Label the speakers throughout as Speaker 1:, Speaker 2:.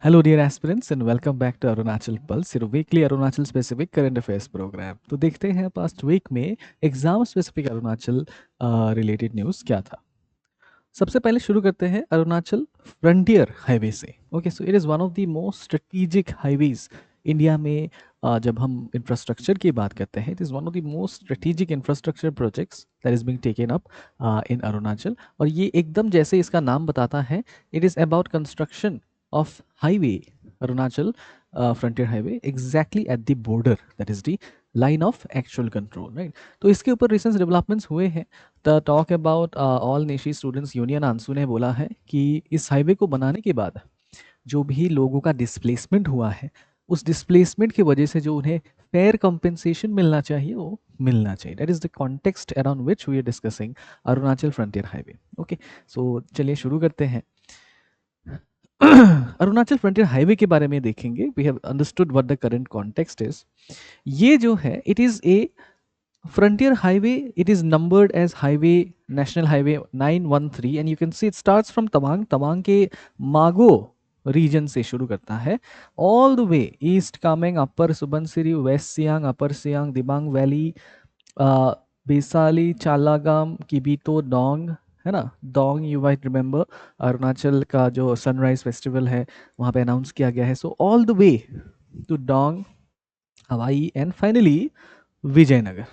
Speaker 1: Hello, dear aspirants, and welcome back to Arunachal Pulse, your weekly Arunachal specific current affairs program. तो देखते हैं past week में exam specific Arunachal related news क्या था। सबसे पहले शुरू करते हैं अरुणाचल फ्रंटियर हाईवे से। Okay, so it is one of the most strategic highways India में। जब हम इंफ्रास्ट्रक्चर की बात करते हैं, it is one of the most strategic infrastructure projects that is being taken up in Arunachal. और ये एकदम जैसे इसका नाम बताता है, it is about construction of highway Arunachal frontier highway exactly at the border, that is the line of actual control, right? तो इसके ऊपर रिसेंट डेवलपमेंट्स हुए हैं। The talk about all Nyishi students union AANSU ने बोला है कि इस हाईवे को बनाने के बाद जो भी लोगों का डिस्प्लेसमेंट हुआ है, उस डिस्प्लेसमेंट की वजह से जो उन्हें फेयर कंपेंसेशन मिलना चाहिए वो मिलना चाहिए। That is the context around which we are discussing Arunachal frontier highway. Okay, so चलिए शुरू करते हैं। अरुणाचल फ्रंटियर हाईवे के बारे में देखेंगे। We have understood what the current context is. ये जो है it is a frontier highway, it is numbered as highway national highway 913 and you can see it starts from Tawang. Tawang के मागो रीजन से शुरू करता है all the way east Kameng, upper Subansiri, west Siang, upper Siang, Dibang valley, Besali, Chalagam, Kibithoo, Dong, है ना। Dong you might remember, Arunachal का जो sunrise festival है वहाँ पे अनाउंस किया गया है। So all the way to Dong, Hawai and finally Vijaynagar.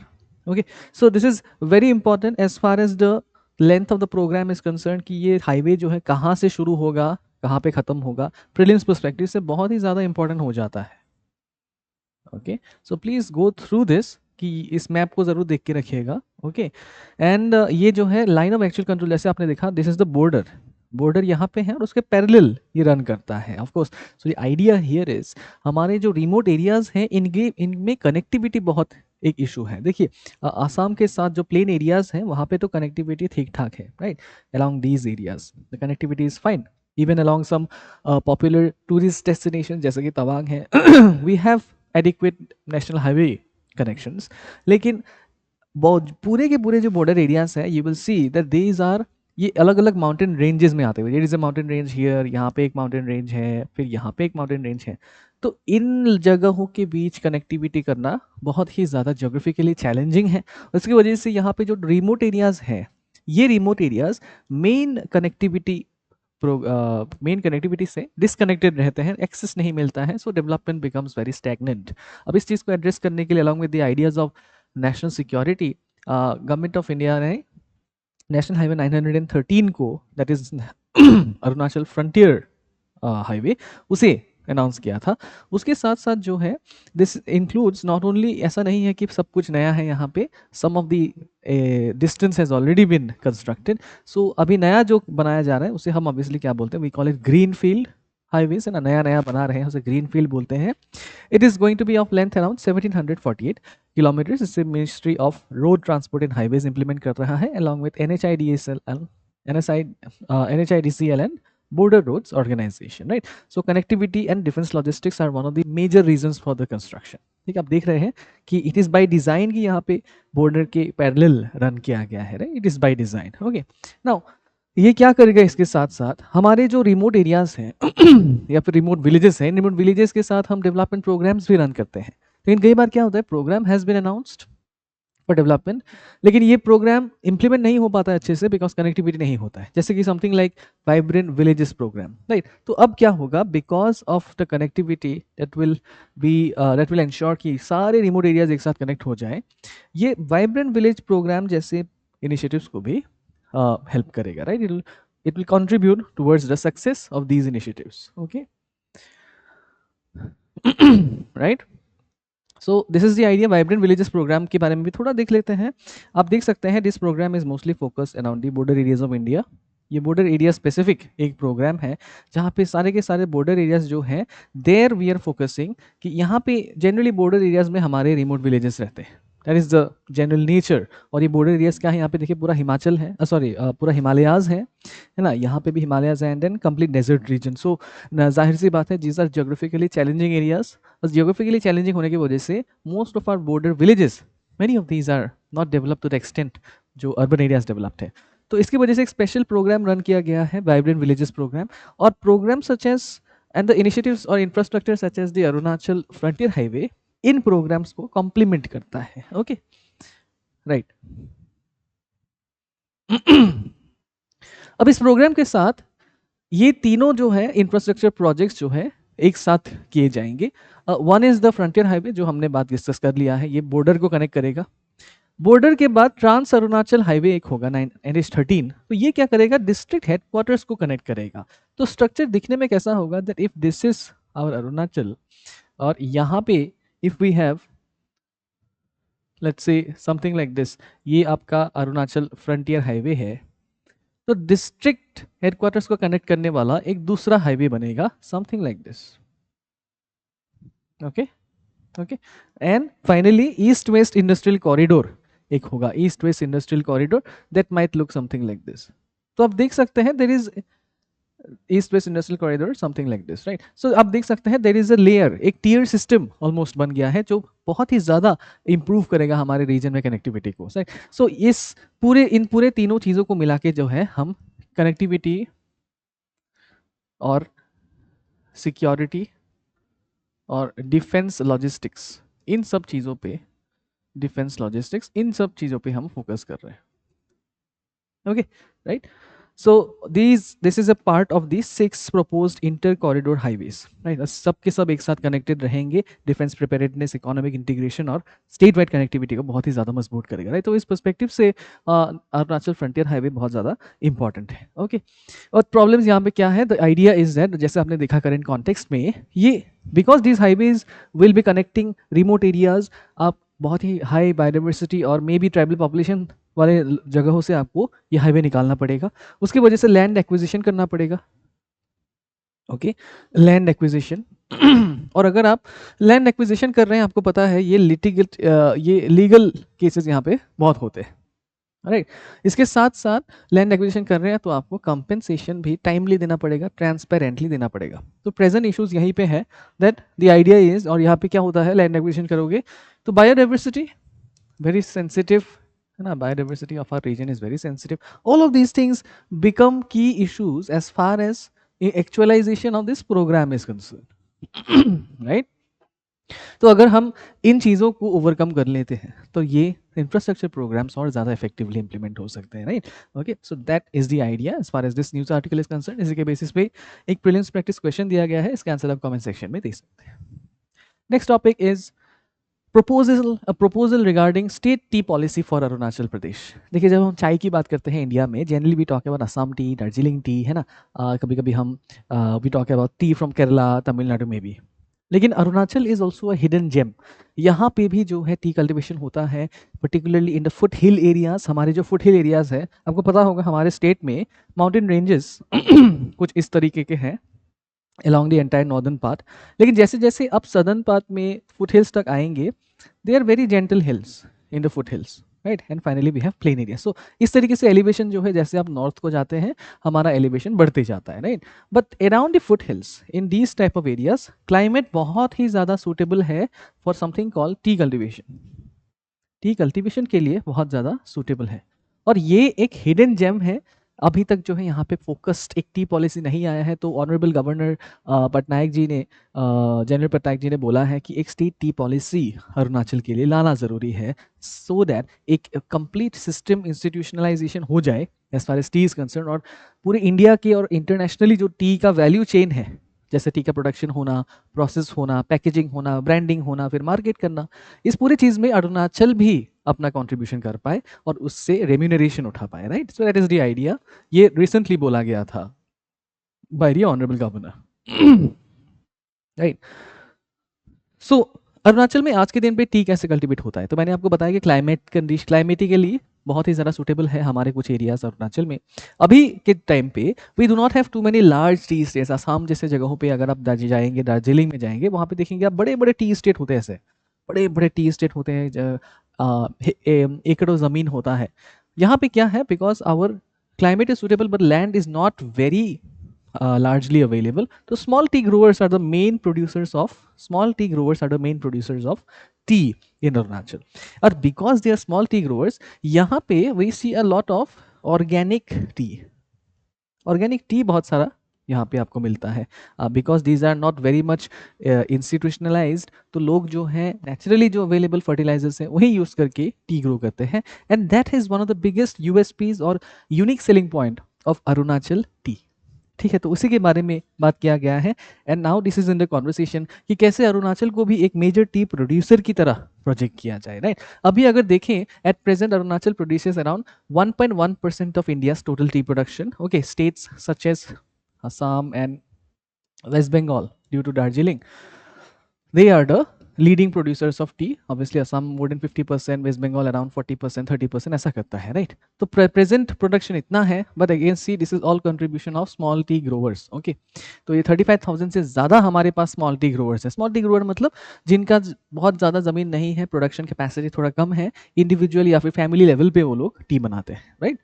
Speaker 1: Okay, so this is very important as far as the length of the program is concern कि ये हाईवे जो है कहाँ से शुरू होगा, कहाँ पे खत्म होगा, प्रीलिम्स पर्सपेक्टिव से बहुत ही ज़्यादा इंपॉर्टेंट हो जाता है। Okay, so please go through this कि इस मैप को जरूर देख के रखिएगा। ओके, एंड ये जो है लाइन ऑफ एक्चुअल कंट्रोल, जैसे आपने देखा this is the border. Border यहाँ पे है और उसके पैरेलल ये रन करता है of course. So the idea here is हमारे जो रिमोट एरियाज हैं इनमें कनेक्टिविटी बहुत एक इशू है। देखिए आसाम के साथ जो प्लेन एरियाज हैं वहाँ पे तो कनेक्टिविटी ठीक ठाक है, right. Along these areas the connectivity is fine, even along some popular tourist destination जैसे कि तवांग है we have adequate national highway connections. लेकिन पूरे के पूरे जो बॉर्डर एरियाज है you will see that these are, ये अलग अलग माउंटेन रेंजेस में आते हुए। There is a mountain range here, यहाँ पे एक माउंटेन रेंज है, फिर यहाँ पे एक माउंटेन रेंज है। तो इन जगहों के बीच कनेक्टिविटी करना बहुत ही ज़्यादा जोग्राफिकली चैलेंजिंग है। उसकी वजह से यहाँ पे जो रिमोट एरियाज हैं, ये रिमोट एरियाज मेन कनेक्टिविटी से डिसकनेक्टेड रहते हैं, एक्सेस नहीं मिलता है। सो डेवलपमेंट बिकम्स वेरी स्टैग्नेंट। अब इस चीज़ को एड्रेस करने के लिए along with the ideas of national security, government of India ने नेशनल हाईवे 913 को, that is Arunachal frontier highway, उसे अनाउंस किया था। उसके साथ साथ जो है दिस इंक्लूड्स नॉट ओनली, ऐसा नहीं है कि सब कुछ नया है यहाँ पे, some of the distance has already been constructed. So अभी नया जो बनाया जा रहा है उसे हम ऑब्वियसली क्या बोलते हैं, we call it green field highways, है ना। नया नया बना रहे हैं उसे ग्रीन फील्ड बोलते हैं। It is going to be of length around 1748 kilometres. इससे ministry of road transport and highways implement कर रहा है along with NHIDCL and Border Roads Organization, right? So connectivity and defense logistics are one of the major reasons for the construction. ठीक है, आप देख रहे हैं कि इट इज बाय डिजाइन कि यहाँ पे बॉर्डर के पैरेलल रन किया गया है, right. It is by design. Okay, now ये क्या करेगा, इसके साथ साथ हमारे जो रिमोट एरियाज हैं या फिर रिमोट विलेजेस हैं, रिमोट विलेजेस के साथ हम डेवलपमेंट प्रोग्राम्स भी रन करते हैं। लेकिन कई बार क्या होता है, programme has been announced for development, लेकिन ये प्रोग्राम इंप्लीमेंट नहीं हो पाता है अच्छे से बिकॉज कनेक्टिविटी नहीं होता है। जैसे कि something like vibrant villages programme, right. तो अब क्या होगा, because of the connectivity that will ensure कि सारे रिमोट एरियाज एक साथ कनेक्ट हो जाए, ये वाइब्रेंट विलेज प्रोग्राम जैसे इनिशिएटिव्स को भी हेल्प करेगा, right. It will contribute towards the success of these initiatives. Okay, right. So this is the idea. Vibrant villages programme के बारे में भी थोड़ा देख लेते हैं। आप देख सकते हैं this programme is mostly focused around the border areas of India. ये बॉर्डर एरिया स्पेसिफिक एक प्रोग्राम है जहाँ पे सारे के सारे बॉर्डर एरियाज जो हैं देयर वी आर फोकसिंग कि यहाँ पे जनरली बॉर्डर एरियाज में हमारे रिमोट विलेजेस रहते हैं। That is the general nature. और ये बॉर्डर एरियाज क्या है, यहाँ पे देखिए पूरा हिमाचल है, सॉरी पूरा हिमालयाज है ना। यहाँ पे भी हिमालयाज है and then complete desert region. So जाहिर सी बात है these are geographically challenging areas. बस जियोग्राफिकली चैलेंजिंग होने की वजह से most of our border villages, many of these are not developed to the extent जो अर्बन एरियाज डेवलप्ड है। तो इसकी वजह से एक स्पेशल प्रोग्राम रन किया गया है, वाइब्रेंट विलेजेस प्रोग्राम। और program such as and the initiatives और infrastructure such as the Arunachal frontier highway इन प्रोग्राम्स को कॉम्प्लीमेंट करता है. Okay, right. अब इस प्रोग्राम के साथ ये तीनों जो है इंफ्रास्ट्रक्चर प्रोजेक्ट्स जो है एक साथ किए जाएंगे. One is the frontier highway जो हमने बात डिस्कस कर लिया है, ये बॉर्डर को कनेक्ट करेगा. बॉर्डर के बाद ट्रांस अरुणाचल हाईवे एक होगा NH13, तो ये क्या करेगा, डिस्ट्रिक्ट हेडक्वार्टर्स को कनेक्ट करेगा. तो स्ट्रक्चर दिखने में कैसा होगा, that if this is our Arunachal और यहाँ पे if we have let's say something like this, ये आपका अरुणाचल फ्रंटियर हाईवे है, तो डिस्ट्रिक्ट हेडक्वार्टर्स को कनेक्ट करने वाला एक दूसरा हाईवे बनेगा something like this. Okay okay. And finally east west industrial corridor एक होगा, east west industrial corridor that might look something like this. तो आप देख सकते हैं there is east west industrial corridor something like this, right. So आप देख सकते हैं देयर इज अ लेयर, एक टियर सिस्टम ऑलमोस्ट बन गया है जो बहुत ही ज्यादा इंप्रूव करेगा हमारे रीजन में कनेक्टिविटी को, राइट. सो इस इन पूरे तीनों चीजों को मिला के जो है हम कनेक्टिविटी और सिक्योरिटी और डिफेंस लॉजिस्टिक्स, इन सब चीज़ों पे डिफेंस लॉजिस्टिक्स इन सब चीज़ों पे हम फोकस कर रहे हैं. Okay, right. So this is a part of the 6 proposed inter corridor highways, right. सब के सब एक साथ कनेक्टेड रहेंगे. डिफेंस प्रिपेयर्डनेस, इकोनॉमिक इंटीग्रेशन और स्टेट वाइड कनेक्टिविटी को बहुत ही ज़्यादा मजबूत करेगा, राइट. तो इस पर्सपेक्टिव से अरुणाचल फ्रंटियर हाईवे बहुत ज़्यादा इंपॉर्टेंट है. ओके, और प्रॉब्लम्स यहाँ पे क्या है, द आइडिया इज दैट जैसे आपने देखा करेंट कॉन्टेक्स्ट में, ये because this highways will be connecting remote areas, आप बहुत ही हाई बायोडाइवर्सिटी और मे बी ट्राइबल पॉपुलेशन वाले जगहों से आपको ये हाईवे निकालना पड़ेगा. उसकी वजह से लैंड एक्विजिशन करना पड़ेगा. Okay, land acquisition. और अगर आप लैंड एक्विजिशन कर रहे हैं, आपको पता है ये लीगल केसेस यहाँ पे बहुत होते हैं, राइट. इसके साथ साथ लैंड एक्विजिशन कर रहे हैं तो आपको कंपेंसेशन भी टाइमली देना पड़ेगा, ट्रांसपेरेंटली देना पड़ेगा. तो प्रेजेंट इश्यूज यहीं पे है दैट द आइडिया इज, और यहाँ पे क्या होता है, लैंड एक्विजिशन करोगे तो बायोडाइवर्सिटी वेरी सेंसिटिव है ना, biodiversity of our region is very sensitive. All of these things become key issues as far as actualisation of this programme is concern, right. तो अगर हम इन चीज़ों को ओवरकम कर लेते हैं तो ये इंफ्रास्ट्रक्चर प्रोग्राम्स और ज़्यादा इफेक्टिवली इंप्लीमेंट हो सकते हैं, right. Okay, so that is the idea as far as this news article is concern. इसी के बेसिस पे एक प्रीलिम्स प्रैक्टिस क्वेश्चन दिया गया है, इसका आंसर आप कमेंट सेक्शन में दे सकते हैं. Next topic is proposal regarding state tea policy for Arunachal Pradesh. देखिए, जब हम चाय की बात करते हैं इंडिया में, generally we talk about Assam tea, Darjeeling tea, है ना. कभी कभी हम we talk about tea from Kerala, Tamil Nadu में भी. लेकिन Arunachal is also a hidden gem. यहाँ पे भी जो है टी कल्टिवेशन होता है, particularly in the foot hill areas. हमारे जो फुट हिल एरियाज है, आपको पता होगा हमारे स्टेट में माउंटेन रेंजेस कुछ इस तरीके के हैं along the entire northern part. लेकिन जैसे जैसे आप southern part में foot hills तक आएंगे, they are very gentle hills in the foot hills, right. And finally we have plain area. So इस तरीके से elevation जो है, जैसे आप north को जाते हैं हमारा elevation बढ़ते जाता है, right. But around the foot hills in these type of areas, climate बहुत ही ज़्यादा suitable है for something called tea cultivation. T cultivation के लिए बहुत ज़्यादा सूटेबल है, और ये एक हिडन जेम है. अभी तक जो है यहाँ पे फोकस्ड एक टी पॉलिसी नहीं आया है. तो ऑनरेबल गवर्नर पटनायक जी ने, जनरल पटनायक जी ने बोला है कि एक स्टेट टी पॉलिसी अरुणाचल के लिए लाना ज़रूरी है, सो दैट एक कंप्लीट सिस्टम इंस्टीट्यूशनलाइजेशन हो जाए as far as tea is concern. और पूरे इंडिया के और इंटरनेशनली जो टी का वैल्यू चेन है, जैसे टी का प्रोडक्शन होना, प्रोसेस होना, पैकेजिंग होना, ब्रांडिंग होना, फिर मार्केट करना, इस पूरी चीज़ में अरुणाचल भी अपना कंट्रीब्यूशन कर पाए और उससे रेम्यूनरेशन उठा पाए, right. So that is the idea. ये रिसेंटली बोला गया था by the honourable governor, right. So Arunachal में आज के दिन पे टी कैसे कल्टीवेट होता है, तो मैंने आपको बताया कि क्लाइमेटिकली बहुत ही ज़्यादा सूटेबल है हमारे कुछ एरियाज अरुणाचल में. अभी के टाइम पे we do not have too many large tea states. Assam जैसे जगहों पे अगर आप जाएंगे, दार्जिलिंग में जाएंगे, वहाँ पे देखेंगे आप बड़े बड़े टी स्टेट होते हैं, ऐसे बड़े बड़े टी स्टेट होते हैं, एकड़ों ज़मीन होता है. यहाँ पे क्या है, because our climate is suitable but land is not very largely available. So small tea growers are the main producers of tea in Arunachal. और because they are small tea growers, यहाँ पे we see a lot of organic tea बहुत सारा यहाँ पे आपको मिलता है, because these are not very much institutionalised, तो लोग जो हैं नेचुरली जो अवेलेबल फर्टिलाइजर्स हैं वही यूज़ करके टी ग्रो करते हैं, and that is one of the biggest USPs और unique selling point of Arunachal tea. ठीक है, तो उसी के बारे में बात किया गया है, and now this is in the conversation कि कैसे अरुणाचल को भी एक मेजर टी प्रोड्यूसर की तरह प्रोजेक्ट किया जाए, राइट। अभी अगर देखें at present Arunachal produces around 1.1% of India's total tea production. Okay, states such as Assam and West Bengal due to Darjeeling, they are the leading producers of tea. Obviously Assam more than 50%, West Bengal around 40%, 30% ऐसा करता है, right? तो present production इतना है, but again see this is all contribution of small tea growers. Okay, तो ये 35,000 से ज़्यादा हमारे पास small tea growers है। small tea grower मतलब जिनका बहुत ज़्यादा ज़मीन नहीं है, प्रोडक्शन कैपेसिटी थोड़ा कम है, इंडिविजुअल या फिर फैमिली लेवल पे वो लोग टी बनाते हैं, राइट।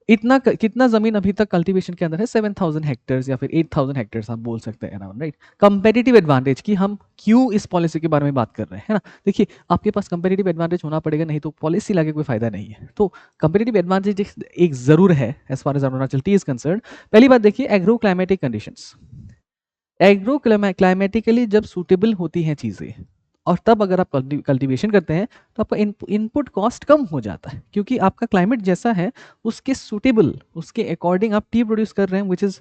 Speaker 1: इतना कितना जमीन अभी तक कल्टीवेशन के अंदर है? 7,000 हेक्टेयर्स या फिर 8,000 हेक्टेयर्स आप बोल सकते हैं अराउंड, राइट। कंपेटिटिव एडवांटेज की हम क्यों इस पॉलिसी के बारे में बात कर रहे हैं, है ना। देखिए आपके पास कंपेटिटिव एडवांटेज होना पड़ेगा, नहीं तो पॉलिसी लाके कोई फायदा नहीं है। तो कंपेटिटिव एडवांटेज एक जरूर है as far as Arunachal tea is concern. पहली बात देखिए agro climatic conditions, agro climatically जब सूटेबल होती हैं चीज़ें और तब अगर आप कल्टीवेशन करते हैं तो आपका इनपुट कॉस्ट कम हो जाता है, क्योंकि आपका क्लाइमेट जैसा है उसके सूटेबल, उसके अकॉर्डिंग आप टी प्रोड्यूस कर रहे हैं, which is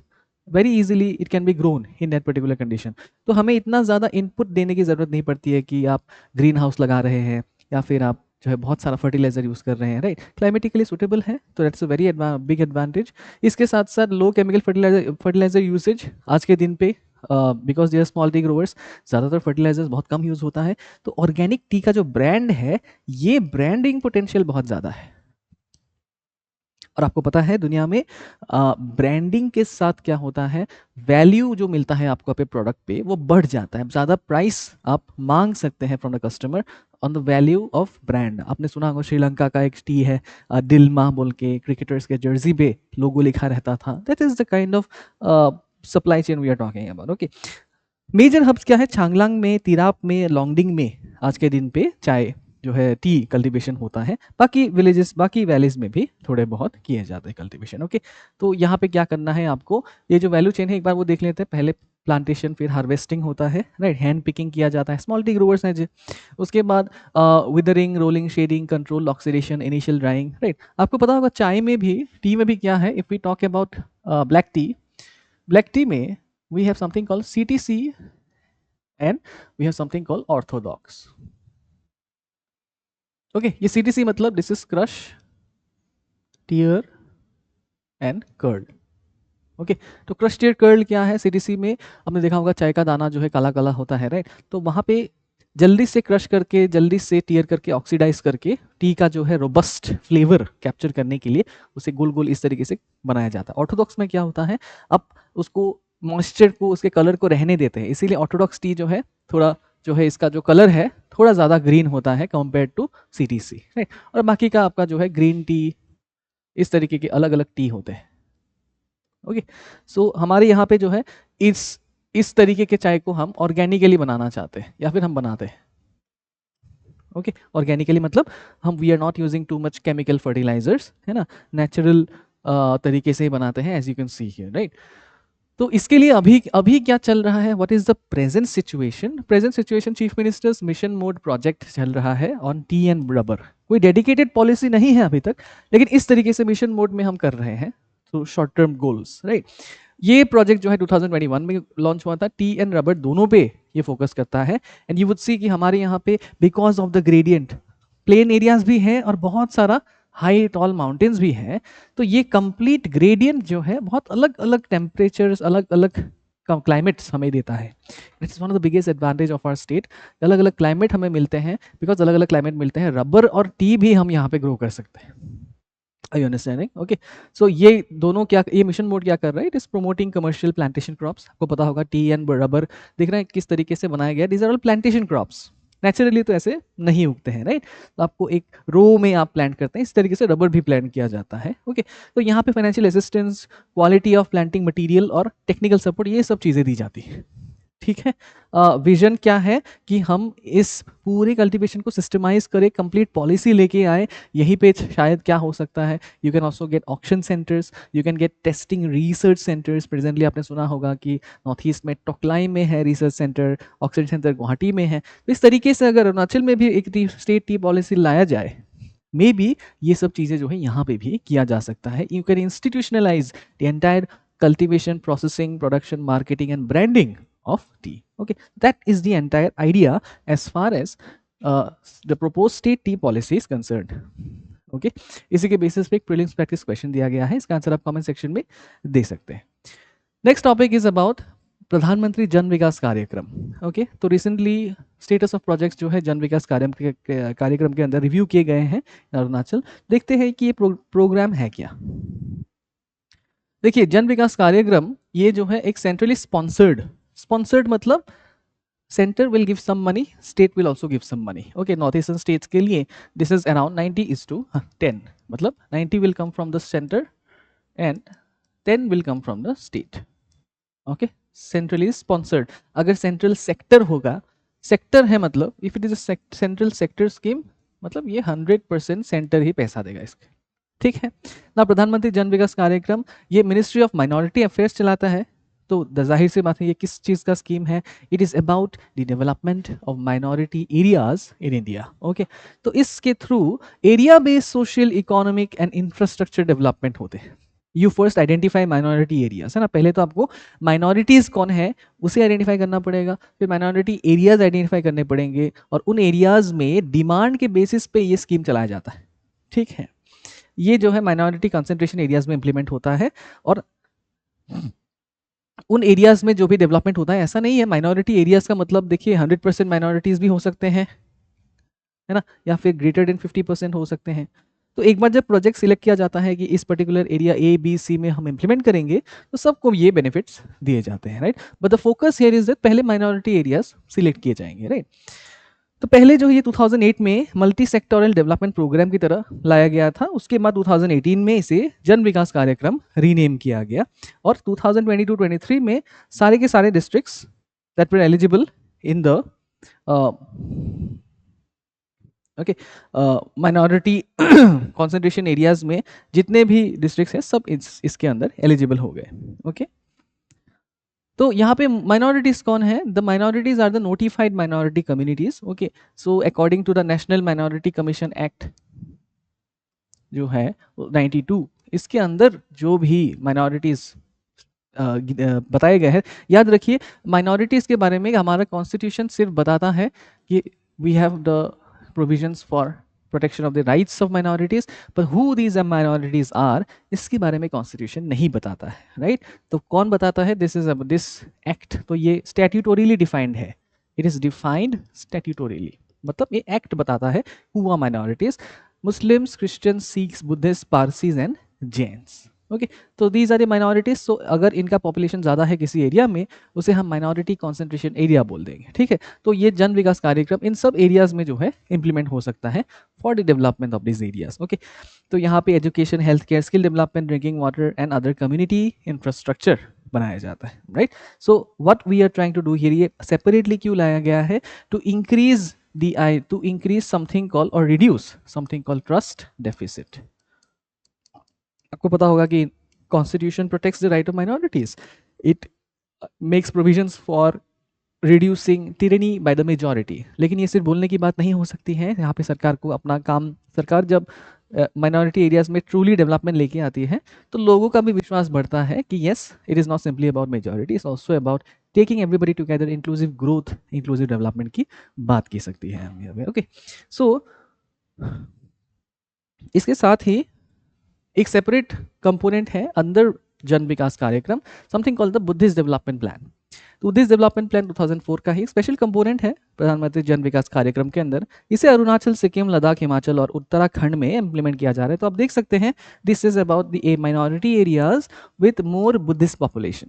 Speaker 1: very easily it can be grown in that particular condition. तो हमें इतना ज़्यादा इनपुट देने की ज़रूरत नहीं पड़ती है कि आप ग्रीन हाउस लगा रहे हैं या फिर आप जो है बहुत सारा फर्टिलाइजर यूज़ कर रहे हैं, राइट। क्लाइमेटिकली सूटेबल है तो that's a very big advantage. इसके साथ साथ लो केमिकल फर्टिलाइजर यूसेज आज के दिन पे, because they are small tea growers, ज़्यादातर फर्टिलाइजर्स बहुत कम यूज़ होता है। तो ऑर्गेनिक टी का जो ब्रांड है ये ब्रांडिंग पोटेंशियल बहुत ज़्यादा है, और आपको पता है दुनिया में ब्रांडिंग के साथ क्या होता है, वैल्यू जो मिलता है आपको अपने प्रोडक्ट पे वो बढ़ जाता है, ज़्यादा प्राइस आप मांग सकते हैं from the customer on the value of brand. आपने सुना होगा श्रीलंका का एक टी है दिल्मा बोल के, क्रिकेटर्स के जर्सी पे लोगो लिखा रहता था। That is the kind of supply chain we are talking about. Okay, major hubs क्या है? चांगलांग में, तिराप में, लॉन्गडिंग में आज के दिन पे चाय जो है टी कल्टीवेशन होता है। बाकी विलेजेस, बाकी वैलीज में भी थोड़े बहुत किए जाते हैं कल्टीवेशन। ओके, तो यहाँ पे क्या करना है आपको, ये जो वैल्यू चेन है एक बार वो देख लेते हैं। पहले प्लांटेशन, फिर हार्वेस्टिंग होता है, राइट, हैंड पिकिंग किया जाता है, स्मॉल टी ग्रोवर्स हैं जी। उसके बाद withering, rolling, shading, control, oxidation, initial drying, right. आपको पता होगा चाय में भी, टी में भी क्या है, if we talk about black tea में we have something called CTC and we have something called orthodox. Okay, ये CTC मतलब this is crush, tear and curl. Okay, तो क्रश टीयर कर्ल क्या है? CTC में आपने देखा होगा चाय का दाना जो है काला काला होता है, राइट। तो वहाँ पे जल्दी से क्रश करके, जल्दी से टीयर करके, ऑक्सीडाइज करके टी का जो है रोबस्ट फ्लेवर कैप्चर करने के लिए उसे गोल गोल इस तरीके से बनाया जाता है। ऑर्थोडॉक्स में क्या होता है, आप उसको मॉइस्चर को, उसके कलर को रहने देते हैं, इसीलिए ऑर्थोडॉक्स टी जो है थोड़ा जो है इसका जो कलर है थोड़ा ज़्यादा ग्रीन होता है कंपेयर टू CTC, राइट। और बाकी का आपका जो है ग्रीन टी, इस तरीके के अलग अलग टी होते हैं। ओके, सो हमारे यहाँ पे जो है इस तरीके के चाय को हम ऑर्गेनिकली बनाना चाहते हैं या फिर हम बनाते हैं। ओके, ऑर्गेनिकली मतलब हम we are not using too much chemical fertilisers, है ना, नेचुरल तरीके से ही बनाते हैं, as you can see here, right. तो इसके लिए अभी क्या चल रहा है, what is the present situation? Present situation, chief ministers mission mode project चल रहा है ऑन टी एंड रबर। कोई डेडिकेटेड पॉलिसी नहीं है अभी तक, लेकिन इस तरीके से मिशन मोड में हम कर रहे हैं, तो शॉर्ट टर्म गोल्स, राइट। ये प्रोजेक्ट जो है 2021 में लॉन्च हुआ था, टी एंड रबर दोनों पे ये फोकस करता है। एंड यू वुड सी कि हमारे यहाँ पे because of the gradient, plain areas भी हैं और बहुत सारा हाई टॉल माउंटेन्स भी हैं, तो ये कंप्लीट ग्रेडियंट जो है बहुत अलग अलग टेम्परेचर्स, अलग अलग क्लाइमेट्स हमें देता है। It's one of the biggest advantage of our state, अलग अलग क्लाइमेट हमें मिलते हैं, बिकॉज अलग अलग क्लाइमेट मिलते हैं, रबर और टी भी हम यहाँ पे ग्रो कर सकते हैं। Are you understanding? Okay, so ये दोनों क्या, ये मिशन मोड क्या कर रहा है, it is promoting commercial plantation crops. आपको पता होगा टी एंड रबर दिख रहा है किस तरीके से बनाया गया, this are all plantation crops. Naturally तो ऐसे नहीं उगते हैं, राइट। तो आपको एक रो में आप प्लांट करते हैं, इस तरीके से रबर भी प्लांट किया जाता है। ओके, तो यहाँ पे financial assistance, quality of planting material और टेक्निकल सपोर्ट, ये सब चीज़ें दी जाती है। ठीक है। विजन क्या है कि हम इस पूरे कल्टीवेशन को सिस्टमाइज करें, कंप्लीट पॉलिसी लेके आए। यहीं पे शायद क्या हो सकता है, you can also get auction centres, you can get testing research centres. Presently आपने सुना होगा कि नॉर्थ ईस्ट में टोकलाई में है research centre, auction centre Guwahati में है। तो इस तरीके से अगर अरुणाचल में भी एक स्टेट टी पॉलिसी लाया जाए, मे बी ये सब चीज़ें जो है यहाँ पे भी किया जा सकता है। You can institutionalise the entire cultivation, processing, production, marketing, and branding of tea. Okay, that is the entire idea as far as the proposed state tea policy is concerned. Okay, इसी के बेसिस पे एक prelims practice question दिया गया है, इसका answer आप comment section में दे सकते हैं। नेक्स्ट टॉपिक इज अबाउट प्रधानमंत्री जन विकास कार्यक्रम। ओके, तो रिसेंटली स्टेटस ऑफ प्रोजेक्ट्स जो है जन विकास कार्यक्रम के अंदर रिव्यू किए गए हैं अरुणाचल। देखते हैं कि ये प्रोग्राम है क्या। देखिए, जन विकास कार्यक्रम ये जो है एक सेंट्रली स्पॉन्सर्ड मतलब centre will give some money, state will also give some money. Okay, north eastern states के लिए दिस इज अराउंड 90:10, मतलब 90 will come from the centre and 10 will come from the state. Okay, centrally sponsored. अगर central sector होगा, sector है मतलब if it is a central sector scheme, मतलब ये 100% centre ही पैसा देगा इसके। ठीक है ना। प्रधानमंत्री जन विकास कार्यक्रम ये मिनिस्ट्री ऑफ माइनॉरिटी अफेयर्स चलाता है। तो जाहिर सी बात है ये किस चीज़ का स्कीम है, it is about the development of minority areas in India. Okay, तो इसके through area based social economic and infrastructure development होते हैं। You first identify minority areas, है ना। पहले तो आपको माइनॉरिटीज कौन है उसे आइडेंटिफाई करना पड़ेगा, फिर माइनॉरिटी एरियाज आइडेंटिफाई करने पड़ेंगे, और उन एरियाज में डिमांड के बेसिस पे ये स्कीम चलाया जाता है। ठीक है, ये जो है माइनॉरिटी कंसंट्रेशन एरियाज में इंप्लीमेंट होता है। और उन एरियाज में जो भी डेवलपमेंट होता है, ऐसा नहीं है माइनॉरिटी एरियाज का मतलब देखिए 100% माइनॉरिटीज भी हो सकते हैं, है ना, या फिर ग्रेटर देन 50% हो सकते हैं। तो एक बार जब प्रोजेक्ट सिलेक्ट किया जाता है कि इस particular area A B C में हम इंप्लीमेंट करेंगे, तो सबको ये बेनिफिट्स दिए जाते हैं, right. But the focus here is that पहले माइनॉरिटी एरियाज सिलेक्ट किए जाएंगे, राइट। तो पहले जो ये 2008 में मल्टी सेक्टोरल डेवलपमेंट प्रोग्राम की तरह लाया गया था, उसके बाद 2018 में इसे जन विकास कार्यक्रम रीनेम किया गया, और 2022-23 में सारे के सारे districts that were eligible in the okay minority concentration areas में जितने भी डिस्ट्रिक्ट्स हैं सब इसके अंदर एलिजिबल हो गए। ओके, तो यहाँ पे माइनॉरिटीज कौन है? The minorities are the notified minority communities. Okay, so according to the national minority commission act जो है 92, इसके अंदर जो भी माइनॉरिटीज बताए गए हैं, याद रखिए माइनॉरिटीज के बारे में हमारा कॉन्स्टिट्यूशन सिर्फ बताता है कि we have the provisions for protection of the rights of minorities, पर हु दीज माइनॉरिटीज आर, इसके बारे में कॉन्स्टिट्यूशन नहीं बताता है, राइट। तो कौन बताता है? दिस एक्ट, तो ये स्टैट्यूटोरीली डिफाइंड है, इट इज डिफाइंड स्टैट्यूटोरीली, मतलब ये एक्ट बताता है who are minorities, Muslims, Christians, Sikhs, Buddhist, Parsis and Jains. Okay, तो these are the minorities. So अगर इनका पॉपुलेशन ज़्यादा है किसी एरिया में, उसे हम माइनॉरिटी कॉन्सेंट्रेशन एरिया बोल देंगे, ठीक है। तो ये जन विकास कार्यक्रम इन सब एरियाज में जो है इंप्लीमेंट हो सकता है for the development of this areas. Okay, तो यहाँ पे education, health care, skill development, drinking water and other community infrastructure बनाया जाता है, right. So what we are trying to do here, ये सेपरेटली क्यों लाया गया है? To increase to increase something called or reduce something called trust deficit. आपको पता होगा कि constitution protects the right of minorities, it makes provisions for reducing tyranny by the majority. लेकिन ये सिर्फ बोलने की बात नहीं हो सकती है, यहाँ पे सरकार को अपना काम, सरकार जब माइनॉरिटी एरियाज में ट्रूली डेवलपमेंट लेके आती है, तो लोगों का भी विश्वास बढ़ता है कि yes, it is not simply about majority, it's also about taking everybody together, inclusive growth, inclusive development की बात की सकती है हम यहाँ पे। ओके, सो इसके साथ ही एक सेपरेट कंपोनेंट है अंदर जन विकास कार्यक्रम, something called the Buddhist development plan. तो बुद्धिस्ट डेवलपमेंट प्लान 2004 का ही स्पेशल कंपोनेंट है प्रधानमंत्री जन विकास कार्यक्रम के अंदर। इसे अरुणाचल, सिक्किम, लद्दाख, हिमाचल और उत्तराखंड में इंप्लीमेंट किया जा रहा है। तो आप देख सकते हैं this is about the minority areas with more Buddhist population.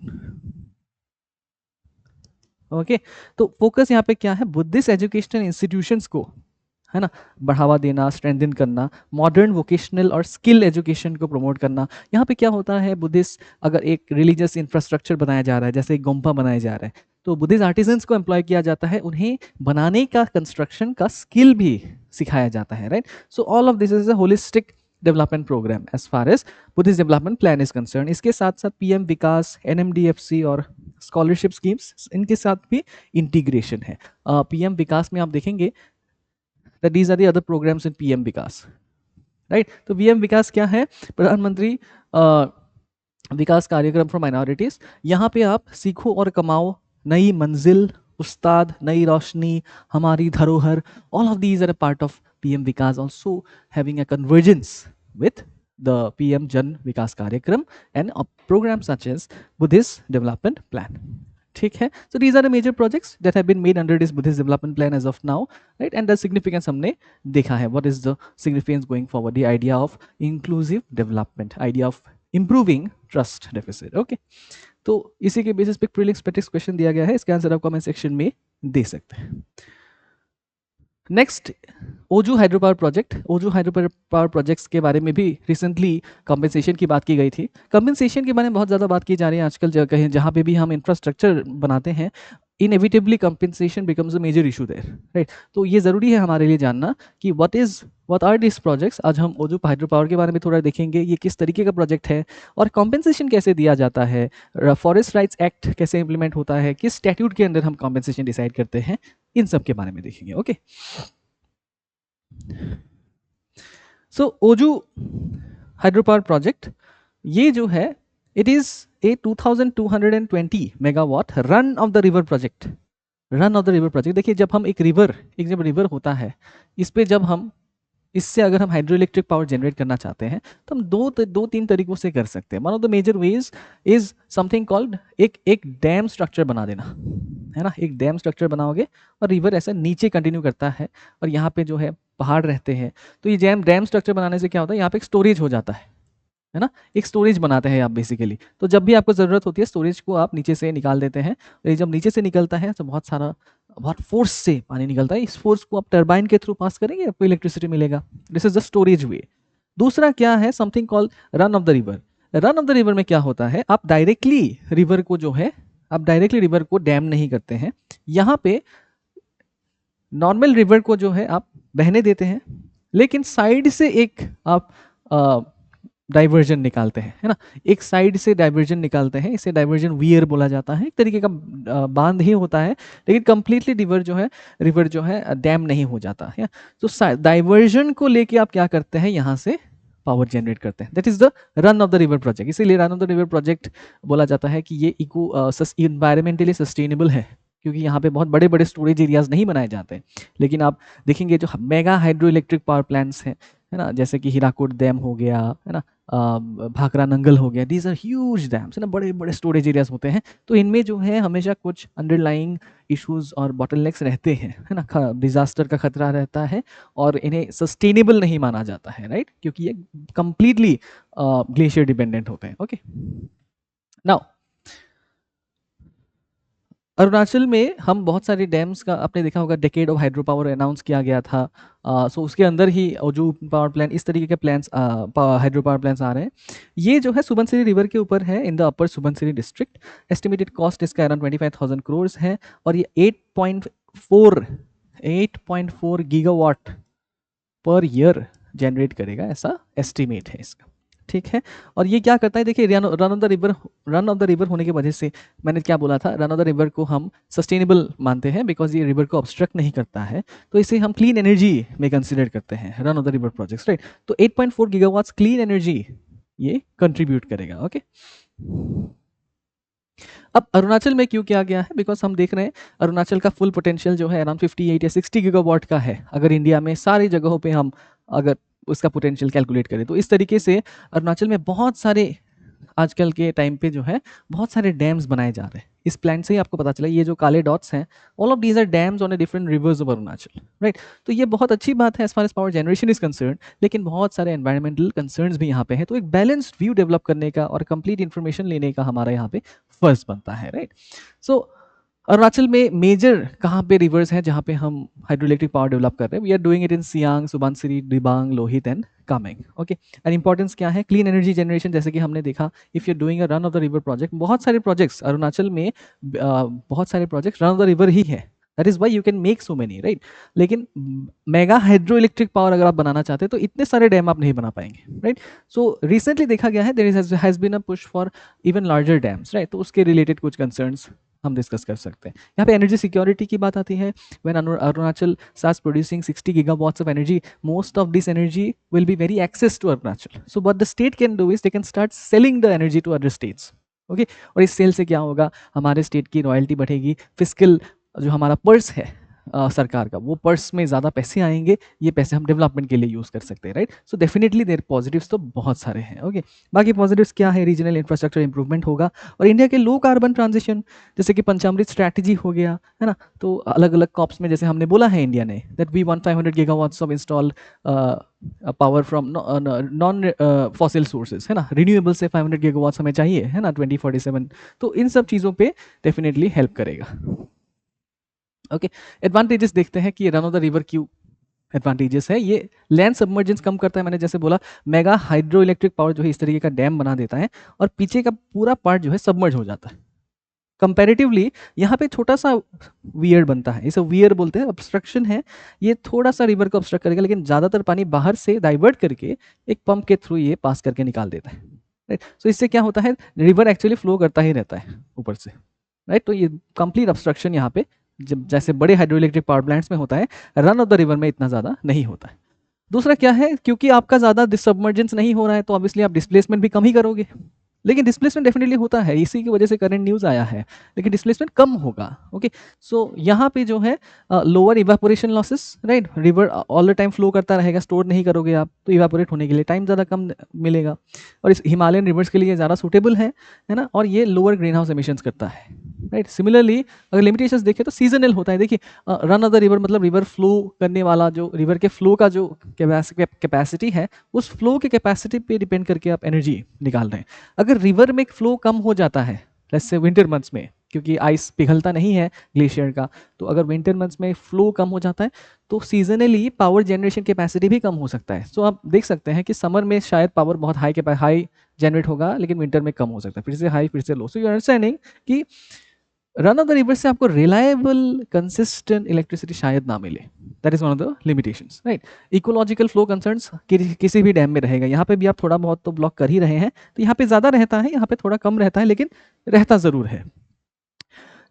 Speaker 1: Okay, तो फोकस यहाँ पे क्या है? बुद्धिस्ट एजुकेशनल इंस्टीट्यूशंस को, है ना, बढ़ावा देना, स्ट्रेंथन करना, मॉडर्न वोकेशनल और स्किल एजुकेशन को प्रमोट करना। यहाँ पे क्या होता है, बुद्धिस्ट अगर एक रिलीजियस इंफ्रास्ट्रक्चर बनाया जा रहा है, जैसे एक गोम्पा बनाया जा रहा है, तो बुद्धिस्ट आर्टिजन्स को एम्प्लॉय किया जाता है, उन्हें बनाने का कंस्ट्रक्शन का स्किल भी सिखाया जाता है, right. So all of this is a holistic development programme as far as Buddhist development plan is concern. इसके साथ साथ पीएम विकास, एनएमडीएफसी और स्कॉलरशिप स्कीम्स, इनके साथ भी इंटीग्रेशन है। पीएम विकास में आप देखेंगे that these are the other programs in PM Vikas, right. तो पीएम विकास क्या है? प्रधानमंत्री विकास कार्यक्रम फॉर माइनॉरिटीज। यहाँ पे आप सीखो और कमाओ, नई मंजिल, उस्ताद, नई रोशनी, हमारी धरोहर, all of these are a part of PM Vikas, also having a convergence with the PM Jan Vikas Karyakram and a program such as Buddhist Development Plan. ठीक है, so these are the major projects that have been made under this Buddhist Development Plan as of now, right? And the significance हमने देखा है, what is the significance going forward, the idea of inclusive development, idea of improving trust deficit, okay? तो इसी के basis पे prelims practice question दिया गया है, इसका आंसर आप कमेंट सेक्शन में दे सकते हैं। Next, Oju hydro power project. Oju hydro power projects के बारे में भी रिसेंटली कंपनसेशन की बात की गई थी। कंपनसेशन के बारे में बहुत ज़्यादा बात की जा रही है आजकल, जगह जहाँ पे भी हम इंफ्रास्ट्रक्चर बनाते हैं, inevitably compensation becomes a major issue there, right. तो ये ज़रूरी है हमारे लिए जानना कि व्हाट आर दिस प्रोजेक्ट्स। आज हम ओजू हाइड्रो पावर के बारे में थोड़ा देखेंगे, ये किस तरीके का प्रोजेक्ट है और कॉम्पेंसेशन कैसे दिया जाता है, फॉरेस्ट राइट्स एक्ट कैसे इंप्लीमेंट होता है, किस स्टैट्यूट के अंदर हम कॉम्पेंसेशन डिसाइड करते हैं, इन सब के बारे में देखेंगे, ओके। सो ओजू हाइड्रो पावर प्रोजेक्ट, ये जो है it is A 2220 megawatt run of the river project. Run of the river project, देखिए जब हम एक जब रिवर होता है, इस पे जब हम इससे अगर हम हाइड्रो इलेक्ट्रिक पावर जनरेट करना चाहते हैं तो हम दो तीन तरीकों से कर सकते हैं। One of the major ways is something called एक डैम स्ट्रक्चर बना देना, है ना। एक डैम स्ट्रक्चर बनाओगे और रिवर ऐसा नीचे कंटिन्यू करता है और यहाँ पे जो है पहाड़ रहते हैं, तो ये डैम स्ट्रक्चर बनाने से क्या होता है, यहाँ पे एक स्टोरेज हो जाता है ना। एक स्टोरेज बनाते हैं आप बेसिकली, तो जब भी आपको ज़रूरत होती है स्टोरेज को आप नीचे से निकाल देते हैं। और जब नीचे से निकलता है तो बहुत फोर्स से पानी निकलता है, इस फोर्स को आप टरबाइन के थ्रू पास करेंगे, आपको इलेक्ट्रिसिटी मिलेगा। दिस इज द स्टोरेज वे। दूसरा क्या है, something called run of the river. Run of the river में क्या होता है, आप डायरेक्टली रिवर को डैम नहीं करते हैं। यहाँ पे नॉर्मल रिवर को जो है आप बहने देते हैं, लेकिन साइड से एक आप डाइवर्जन निकालते हैं, है ना। एक साइड से डाइवर्जन निकालते हैं, इसे डाइवर्जन वियर बोला जाता है। एक तरीके का बांध ही होता है, लेकिन कंप्लीटली रिवर जो है डैम नहीं हो जाता है। तो डाइवर्जन को लेके आप क्या करते हैं, यहाँ से पावर जनरेट करते हैं। That is the run of the river project. इसीलिए run of the river project बोला जाता है कि ये इन्वायरमेंटली सस्टेनेबल है, क्योंकि यहाँ पे बहुत बड़े बड़े स्टोरेज एरियाज नहीं बनाए जाते हैं। लेकिन आप देखेंगे जो mega hydro electric power plants हैं, है ना, जैसे कि हीराकुड डैम हो गया, है ना, भाखरा नंगल हो गया, दीज आर ह्यूज डैम्स, है ना, बड़े बड़े स्टोरेज एरियाज होते हैं। तो इनमें जो है हमेशा कुछ अंडरलाइंग इश्यूज और बॉटलनेक्स रहते हैं, है ना, डिजास्टर का खतरा रहता है और इन्हें सस्टेनेबल नहीं माना जाता है, राइट, क्योंकि ये कंप्लीटली ग्लेशियर डिपेंडेंट होते हैं। ओके, नाउ अरुणाचल में हम बहुत सारे डैम्स का आपने देखा होगा, decade of hydro power announce किया गया था। सो उसके अंदर ही ओजू पावर प्लांट, इस तरीके के प्लान्स, हाइड्रो पावर प्लांट्स आ रहे हैं। ये जो है सुबनसिरी रिवर के ऊपर है, in the upper Subansiri district. Estimated cost इसका अराउंड 25,000 करोड़ है और ये 8.4 गीगावाट पर ईयर जनरेट करेगा, ऐसा एस्टिमेट है इसका, ठीक है। और ये क्या करता है, देखिए रन ऑफ द रिवर होने की वजह से, मैंने क्या बोला था, रन ऑफ द रिवर को हम सस्टेनेबल मानते हैं बिकॉज ये रिवर को ऑब्स्ट्रक्ट नहीं करता है, तो इसे हम क्लीन एनर्जी में कंसिडर करते हैं, run of the river projects, right. तो 8.4 गीगावाट्स क्लीन एनर्जी ये कंट्रीब्यूट करेगा, ओके। अब अरुणाचल में क्यों किया गया है, बिकॉज हम देख रहे हैं अरुणाचल का फुल पोटेंशियल जो है अराउंड 58 या 60 गीगावाट का है। अगर इंडिया में सारी जगहों पे हम अगर उसका पोटेंशियल कैलकुलेट करें, तो इस तरीके से अरुणाचल में बहुत सारे आजकल के टाइम पे जो है बहुत सारे डैम्स बनाए जा रहे हैं। इस प्लान से ही आपको पता चला, ये जो काले डॉट्स हैं, all of these are dams on a different rivers of Arunachal, right. तो ये बहुत अच्छी बात है as far as power generation is concern, लेकिन बहुत सारे एनवायरमेंटल कंसर्न्स भी यहाँ पे हैं। तो एक बैलेंस्ड व्यू डेवलप करने का और कंप्लीट इन्फॉर्मेशन लेने का हमारा यहाँ पे फर्ज बनता है, राइट। सो अरुणाचल में मेजर कहाँ पे रिवर्स हैं जहाँ पे हम हाइड्रोइलेक्ट्रिक पावर डेवलप कर रहे हैं? We are doing it in Siang, Subansiri, Dibang, Lohit and Kameng. Okay, and importance क्या है? क्लीन एनर्जी जनरेशन, जैसे कि हमने देखा if you doing a run of the river project, बहुत सारे प्रोजेक्ट्स अरुणाचल में बहुत सारे projects run of the river ही है, that is why you can make so many, right. लेकिन मेगा हाइड्रो इलेक्ट्रिक पावर अगर आप बनाना चाहते हैं तो इतने सारे डैम आप नहीं बना पाएंगे, राइट। सो रिसेंटली देखा गया है there has been a push for even larger dams, right. तो उसके रिलेटेड कुछ कंसर्न्स हम डिस्कस कर सकते हैं। यहाँ पे एनर्जी सिक्योरिटी की बात आती है। When Arunachal starts producing 60 gigawatts of energy, most of this energy will be very access to Arunachal. So what the state can do is they can start selling the energy to other states. Okay, और इस cell से क्या होगा? हमारे state की royalty बढ़ेगी, physical जो हमारा पर्स है सरकार का, वो पर्स में ज़्यादा पैसे आएंगे, ये पैसे हम डेवलपमेंट के लिए यूज़ कर सकते हैं, right. So definitely there positives तो बहुत सारे हैं। ओके, बाकी पॉजिटिव्स क्या है? रीजनल इंफ्रास्ट्रक्चर इंप्रूवमेंट होगा, और इंडिया के लो कार्बन ट्रांजिशन, जैसे कि पंचामृत स्ट्रैटेजी हो गया, है ना। तो अलग अलग कॉप्स में जैसे हमने बोला है इंडिया ने that we want 500 gigawatts of install power from non fossil sources, है ना। रिन्यूएबल से 500 गीगावाट्स हमें चाहिए, है ना, 2047। तो इन सब चीज़ों पे डेफिनेटली हेल्प करेगा। ओके, एडवांटेजेस देखते हैं कि रन ऑफ द रिवर क्यों एडवांटेजेस है। ये लैंड सबमर्जेंस कम करता है, मैंने जैसे बोला मेगा हाइड्रो इलेक्ट्रिक पावर जो है इस तरीके का डैम बना देता है, और पीछे का पूरा पार्ट जो है सबमर्ज हो जाता है। कंपैरेटिवली यहाँ पे छोटा सा वियर बनता है, इसे वियर बोलते हैं, ऑब्स्ट्रक्शन है, ये थोड़ा सा रिवर को ऑब्स्ट्रक्ट करेगा, लेकिन ज़्यादातर पानी बाहर से डाइवर्ट करके एक पंप के थ्रू ये पास करके निकाल देता है, राइट। सो इससे क्या होता है? रिवर एक्चुअली फ्लो करता ही रहता है ऊपर से, राइट। तो ये कंप्लीट ऑब्स्ट्रक्शन यहाँ पे जब जैसे बड़े हाइड्रो इलेक्ट्रिक पावर प्लांट्स में होता है, रन ऑफ द रिवर में इतना ज़्यादा नहीं होता है। दूसरा क्या है? क्योंकि आपका ज़्यादा सबमर्जेंस नहीं हो रहा है, तो ऑब्वियसली आप डिस्प्लेसमेंट भी कम ही करोगे, लेकिन डिस्प्लेसमेंट डेफिनेटली होता है, इसी की वजह से करंट न्यूज़ आया है, लेकिन डिस्प्लेसमेंट कम होगा। ओके, सो यहाँ पे जो है lower evaporation losses, right. River all the time flow करता रहेगा, स्टोर नहीं करोगे आप, तो इवापोरेट होने के लिए टाइम ज़्यादा कम मिलेगा, और इस हिमालयन रिवर्स के लिए ज़्यादा सूटेबल है ना। और ये लोअर ग्रीन हाउस एमिशंस करता है, राइट। सिमिलरली अगर लिमिटेशंस देखें तो सीजनल होता है। देखिए रन ऑफ द रिवर मतलब रिवर फ्लो करने वाला, जो रिवर के फ्लो का जो कैपेसिटी है, उस फ्लो के कैपेसिटी पे डिपेंड करके आप एनर्जी निकाल रहे हैं। अगर रिवर में फ्लो कम हो जाता है, जैसे विंटर मंथ्स में, क्योंकि आइस पिघलता नहीं है ग्लेशियर का, तो अगर विंटर मंथ्स में फ्लो कम हो जाता है तो सीजनली पावर जनरेशन कैपेसिटी भी कम हो सकता है। सो आप देख सकते हैं कि समर में शायद पावर बहुत हाई जनरेट होगा, लेकिन विंटर में कम हो सकता है, फिर से हाई फिर से लो। सो यू अंडरस्टैंडिंग कि रन ऑफ द रिवर से आपको रिलायबल कंसिस्टेंट इलेक्ट्रिसिटी शायद ना मिले, that is one of the limitations, right. Ecological flow concerns किसी भी डैम में रहेगा, यहाँ पे भी आप थोड़ा बहुत तो ब्लॉक कर ही रहे हैं, तो यहाँ पे ज़्यादा रहता है, यहाँ पे थोड़ा कम रहता है, लेकिन रहता ज़रूर है।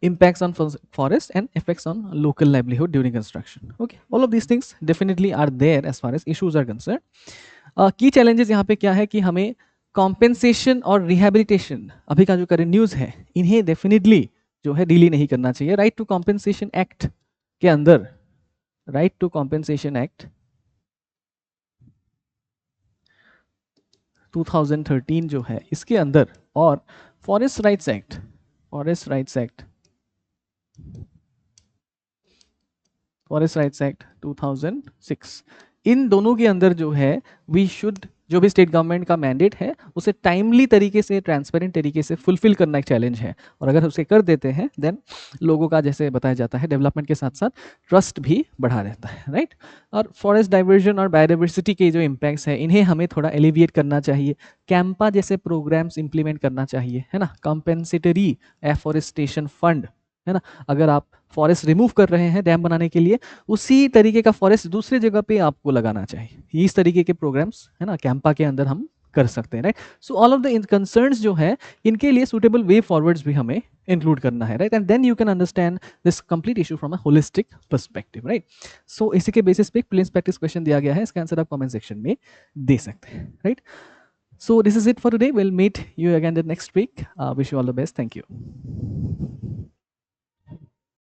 Speaker 1: Impacts on forest and effects on local livelihood during construction. Okay, all of these things definitely are there as far as issues are concerned. Key challenges यहाँ पे क्या है कि हमें compensation और rehabilitation, अभी का जो current news है, इन्हें definitely जो है डिले नहीं करना चाहिए। राइट टू कॉम्पेंसेशन एक्ट के अंदर, राइट टू कॉम्पेंसेशन एक्ट 2013 जो है इसके अंदर, और forest rights act, forest rights act 2006, इन दोनों के अंदर जो है वी शुड, जो भी स्टेट गवर्नमेंट का मैंडेट है उसे टाइमली तरीके से, ट्रांसपेरेंट तरीके से फुलफिल करना एक चैलेंज है, और अगर उसे कर देते हैं देन लोगों का, जैसे बताया जाता है, डेवलपमेंट के साथ साथ ट्रस्ट भी बढ़ा रहता है, राइट। और फॉरेस्ट डाइवर्जन और बायोडाइवर्सिटी के जो इम्पैक्ट्स हैं इन्हें हमें थोड़ा एलिविएट करना चाहिए, कैंपा जैसे प्रोग्राम्स इंप्लीमेंट करना चाहिए, है ना, कंपेंसेटरी एफॉरेस्टेशन फंड, है ना। अगर आप फॉरेस्ट रिमूव कर रहे हैं डैम बनाने के लिए, उसी तरीके का फॉरेस्ट दूसरी जगह पे आपको लगाना चाहिए। इस तरीके के प्रोग्राम्स, है ना, कैंपा के अंदर हम कर सकते हैं, right. So all of the concerns जो है इनके लिए सुटेबल वे फॉरवर्ड्स भी हमें इंक्लूड करना है, right. And then you can understand this complete issue from a holistic perspective, right. So इसी के बेसिस पे प्लेन्स प्रैक्टिस क्वेश्चन दिया गया है, इसका आंसर आप कमेंट सेक्शन में दे सकते हैं, right. So this is it for today. We'll meet you again the next week. Wish you all the best. Thank you.